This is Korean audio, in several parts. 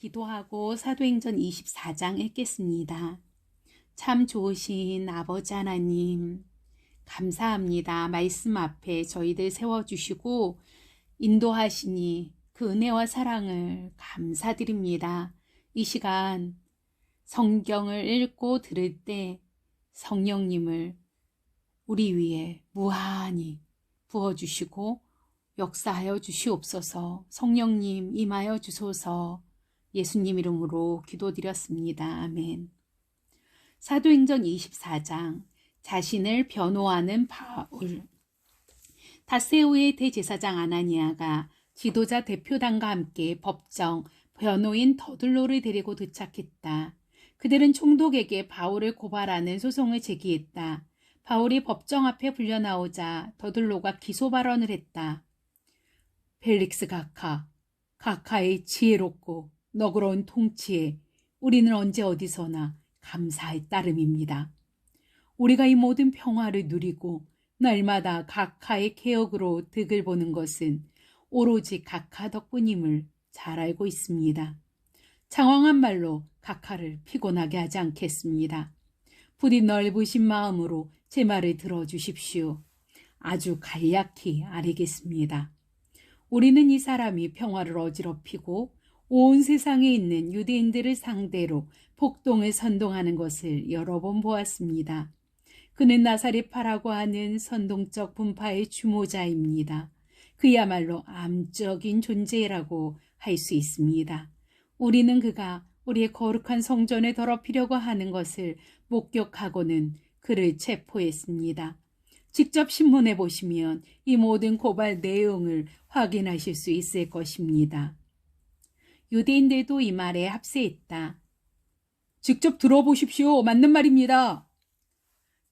기도하고 사도행전 24장 읽겠습니다. 참 좋으신 아버지 하나님, 감사합니다. 말씀 앞에 저희들 세워주시고 인도하시니 그 은혜와 사랑을 감사드립니다. 이 시간 성경을 읽고 들을 때 성령님을 우리 위에 무한히 부어주시고 역사하여 주시옵소서. 성령님 임하여 주소서. 예수님 이름으로 기도드렸습니다. 아멘. 사도행전 24장 자신을 변호하는 바울. 다세오의 대제사장 아나니아가 지도자 대표단과 함께 법정 변호인 더둘로를 데리고 도착했다. 그들은 총독에게 바울을 고발하는 소송을 제기했다. 바울이 법정 앞에 불려나오자 더둘로가 기소 발언을 했다. 펠릭스 각하의 지혜롭고 너그러운 통치에 우리는 언제 어디서나 감사할 따름입니다. 우리가 이 모든 평화를 누리고 날마다 각하의 개혁으로 득을 보는 것은 오로지 각하 덕분임을 잘 알고 있습니다. 장황한 말로 각하를 피곤하게 하지 않겠습니다. 부디 넓으신 마음으로 제 말을 들어주십시오. 아주 간략히 아뢰겠습니다. 우리는 이 사람이 평화를 어지럽히고 온 세상에 있는 유대인들을 상대로 폭동을 선동하는 것을 여러 번 보았습니다. 그는 나사렛파라고 하는 선동적 분파의 주모자입니다. 그야말로 암적인 존재라고 할 수 있습니다. 우리는 그가 우리의 거룩한 성전에 더럽히려고 하는 것을 목격하고는 그를 체포했습니다. 직접 신문해 보시면 이 모든 고발 내용을 확인하실 수 있을 것입니다. 유대인들도 이 말에 합세했다. 직접 들어보십시오. 맞는 말입니다.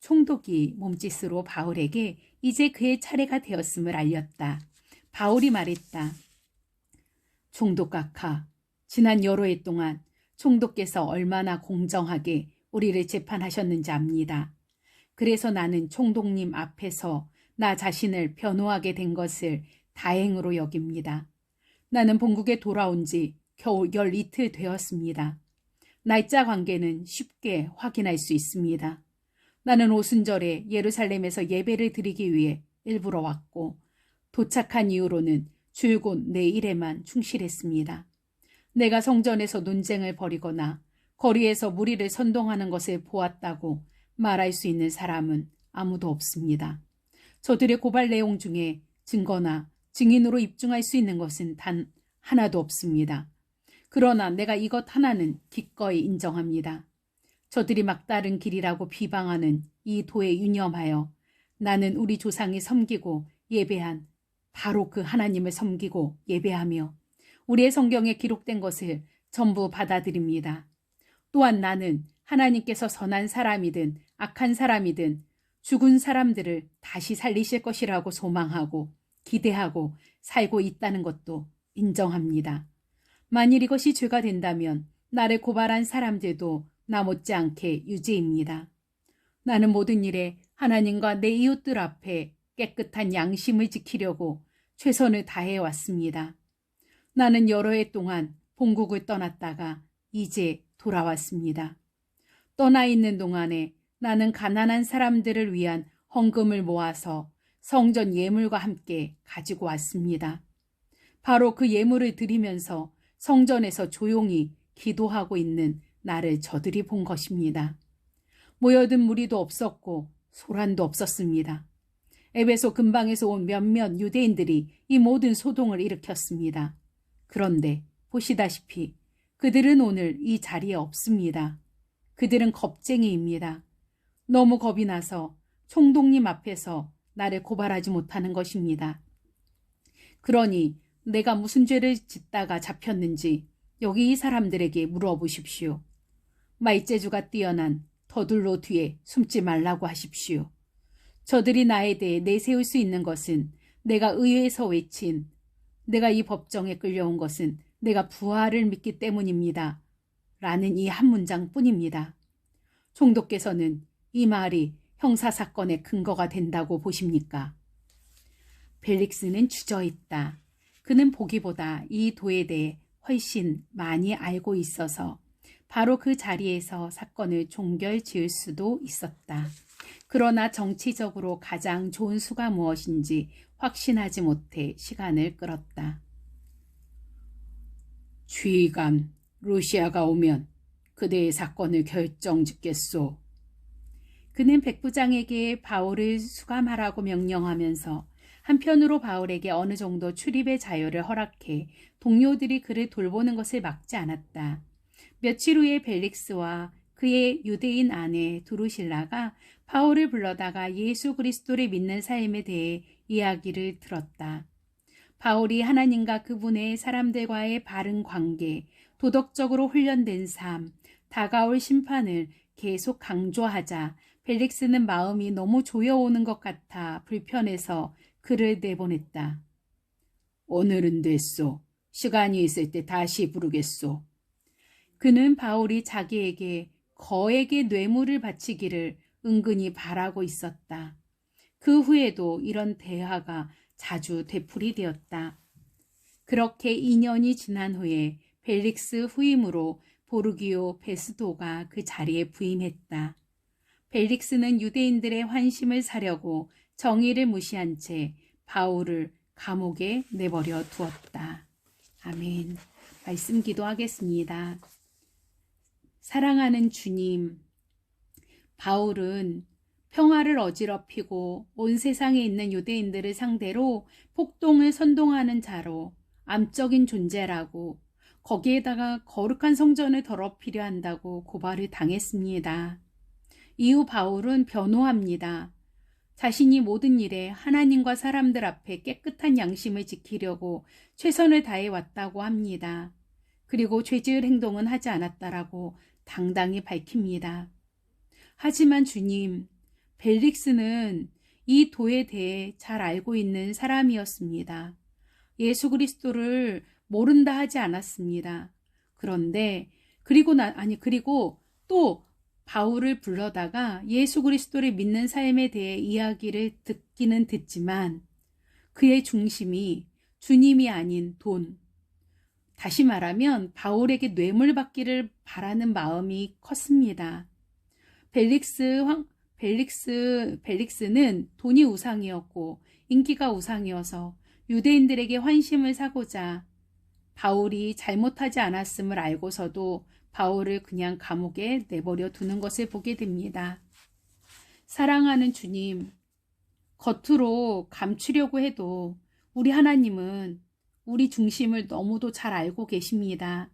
총독이 몸짓으로 바울에게 이제 그의 차례가 되었음을 알렸다. 바울이 말했다. 총독 각하, 지난 여러 해 동안 총독께서 얼마나 공정하게 우리를 재판하셨는지 압니다. 그래서 나는 총독님 앞에서 나 자신을 변호하게 된 것을 다행으로 여깁니다. 나는 본국에 돌아온 지 겨우 열 이틀 되었습니다. 날짜 관계는 쉽게 확인할 수 있습니다. 나는 오순절에 예루살렘에서 예배를 드리기 위해 일부러 왔고 도착한 이후로는 줄곧 내 일에만 충실했습니다. 내가 성전에서 논쟁을 벌이거나 거리에서 무리를 선동하는 것을 보았다고 말할 수 있는 사람은 아무도 없습니다. 저들의 고발 내용 중에 증거나 증인으로 입증할 수 있는 것은 단 하나도 없습니다. 그러나 내가 이것 하나는 기꺼이 인정합니다. 저들이 막다른 길이라고 비방하는 이 도에 유념하여 나는 우리 조상이 섬기고 예배한 바로 그 하나님을 섬기고 예배하며 우리의 성경에 기록된 것을 전부 받아들입니다. 또한 나는 하나님께서 선한 사람이든 악한 사람이든 죽은 사람들을 다시 살리실 것이라고 소망하고 기대하고 살고 있다는 것도 인정합니다. 만일 이것이 죄가 된다면 나를 고발한 사람들도 나 못지않게 유죄입니다. 나는 모든 일에 하나님과 내 이웃들 앞에 깨끗한 양심을 지키려고 최선을 다해왔습니다. 나는 여러 해 동안 본국을 떠났다가 이제 돌아왔습니다. 떠나 있는 동안에 나는 가난한 사람들을 위한 헌금을 모아서 성전 예물과 함께 가지고 왔습니다. 바로 그 예물을 드리면서 성전에서 조용히 기도하고 있는 나를 저들이 본 것입니다. 모여든 무리도 없었고 소란도 없었습니다. 에베소 근방에서 온 몇몇 유대인들이 이 모든 소동을 일으켰습니다. 그런데 보시다시피 그들은 오늘 이 자리에 없습니다. 그들은 겁쟁이입니다. 너무 겁이 나서 총독님 앞에서 나를 고발하지 못하는 것입니다. 그러니 내가 무슨 죄를 짓다가 잡혔는지 여기 이 사람들에게 물어보십시오. 말재주가 뛰어난 더둘로 뒤에 숨지 말라고 하십시오. 저들이 나에 대해 내세울 수 있는 것은 내가 의회에서 외친 내가 이 법정에 끌려온 것은 내가 부활을 믿기 때문입니다. 라는 이 한 문장뿐입니다. 총독께서는 이 말이 형사사건의 근거가 된다고 보십니까? 벨릭스는 주저있다. 그는 보기보다 이 도에 대해 훨씬 많이 알고 있어서 바로 그 자리에서 사건을 종결 지을 수도 있었다. 그러나 정치적으로 가장 좋은 수가 무엇인지 확신하지 못해 시간을 끌었다. 주의관, 루시아가 오면 그대의 사건을 결정짓겠소. 그는 백부장에게 바울을 수감하라고 명령하면서 한편으로 바울에게 어느 정도 출입의 자유를 허락해 동료들이 그를 돌보는 것을 막지 않았다. 며칠 후에 벨릭스와 그의 유대인 아내 두루실라가 바울을 불러다가 예수 그리스도를 믿는 삶에 대해 이야기를 들었다. 바울이 하나님과 그분의 사람들과의 바른 관계, 도덕적으로 훈련된 삶, 다가올 심판을 계속 강조하자 벨릭스는 마음이 너무 조여오는 것 같아 불편해서 그를 내보냈다. 오늘은 됐소. 시간이 있을 때 다시 부르겠소. 그는 바울이 자기에게 거액의 뇌물을 바치기를 은근히 바라고 있었다. 그 후에도 이런 대화가 자주 되풀이되었다. 그렇게 2년이 지난 후에 벨릭스 후임으로 보르기오 베스도가 그 자리에 부임했다. 벨릭스는 유대인들의 환심을 사려고 정의를 무시한 채 바울을 감옥에 내버려 두었다. 아멘. 말씀 기도하겠습니다. 사랑하는 주님, 바울은 평화를 어지럽히고 온 세상에 있는 유대인들을 상대로 폭동을 선동하는 자로 암적인 존재라고, 거기에다가 거룩한 성전을 더럽히려 한다고 고발을 당했습니다. 이후 바울은 변호합니다. 자신이 모든 일에 하나님과 사람들 앞에 깨끗한 양심을 지키려고 최선을 다해 왔다고 합니다. 그리고 죄지을 행동은 하지 않았다라고 당당히 밝힙니다. 하지만 주님, 벨릭스는 이 도에 대해 잘 알고 있는 사람이었습니다. 예수 그리스도를 모른다 하지 않았습니다. 그런데 그리고 또 바울을 불러다가 예수 그리스도를 믿는 삶에 대해 이야기를 듣기는 듣지만 그의 중심이 주님이 아닌 돈, 다시 말하면 바울에게 뇌물 받기를 바라는 마음이 컸습니다. 벨릭스는 돈이 우상이었고 인기가 우상이어서 유대인들에게 환심을 사고자 바울이 잘못하지 않았음을 알고서도 바울을 그냥 감옥에 내버려 두는 것을 보게 됩니다. 사랑하는 주님, 겉으로 감추려고 해도 우리 하나님은 우리 중심을 너무도 잘 알고 계십니다.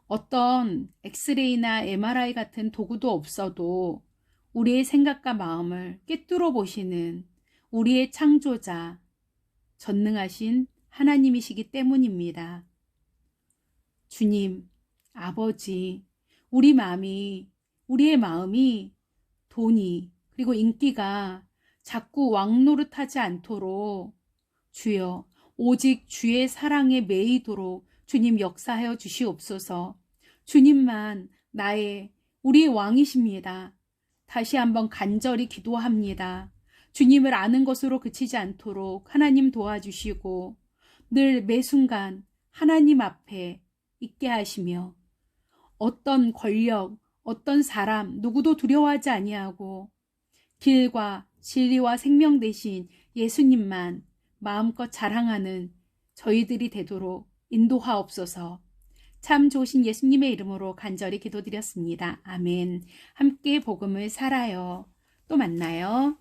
어떤 엑스레이나 MRI 같은 도구도 없어도 우리의 생각과 마음을 꿰뚫어 보시는 우리의 창조자, 전능하신 하나님이시기 때문입니다. 주님, 아버지, 우리의 마음이 돈이 그리고 인기가 자꾸 왕노릇하지 않도록 주여 오직 주의 사랑에 매이도록 주님 역사하여 주시옵소서. 주님만 우리의 왕이십니다. 다시 한번 간절히 기도합니다. 주님을 아는 것으로 그치지 않도록 하나님 도와주시고 늘 매 순간 하나님 앞에 있게 하시며 어떤 권력, 어떤 사람 누구도 두려워하지 아니하고 길과 진리와 생명 되신 예수님만 마음껏 자랑하는 저희들이 되도록 인도하옵소서. 참 좋으신 예수님의 이름으로 간절히 기도드렸습니다. 아멘. 함께 복음을 살아요. 또 만나요.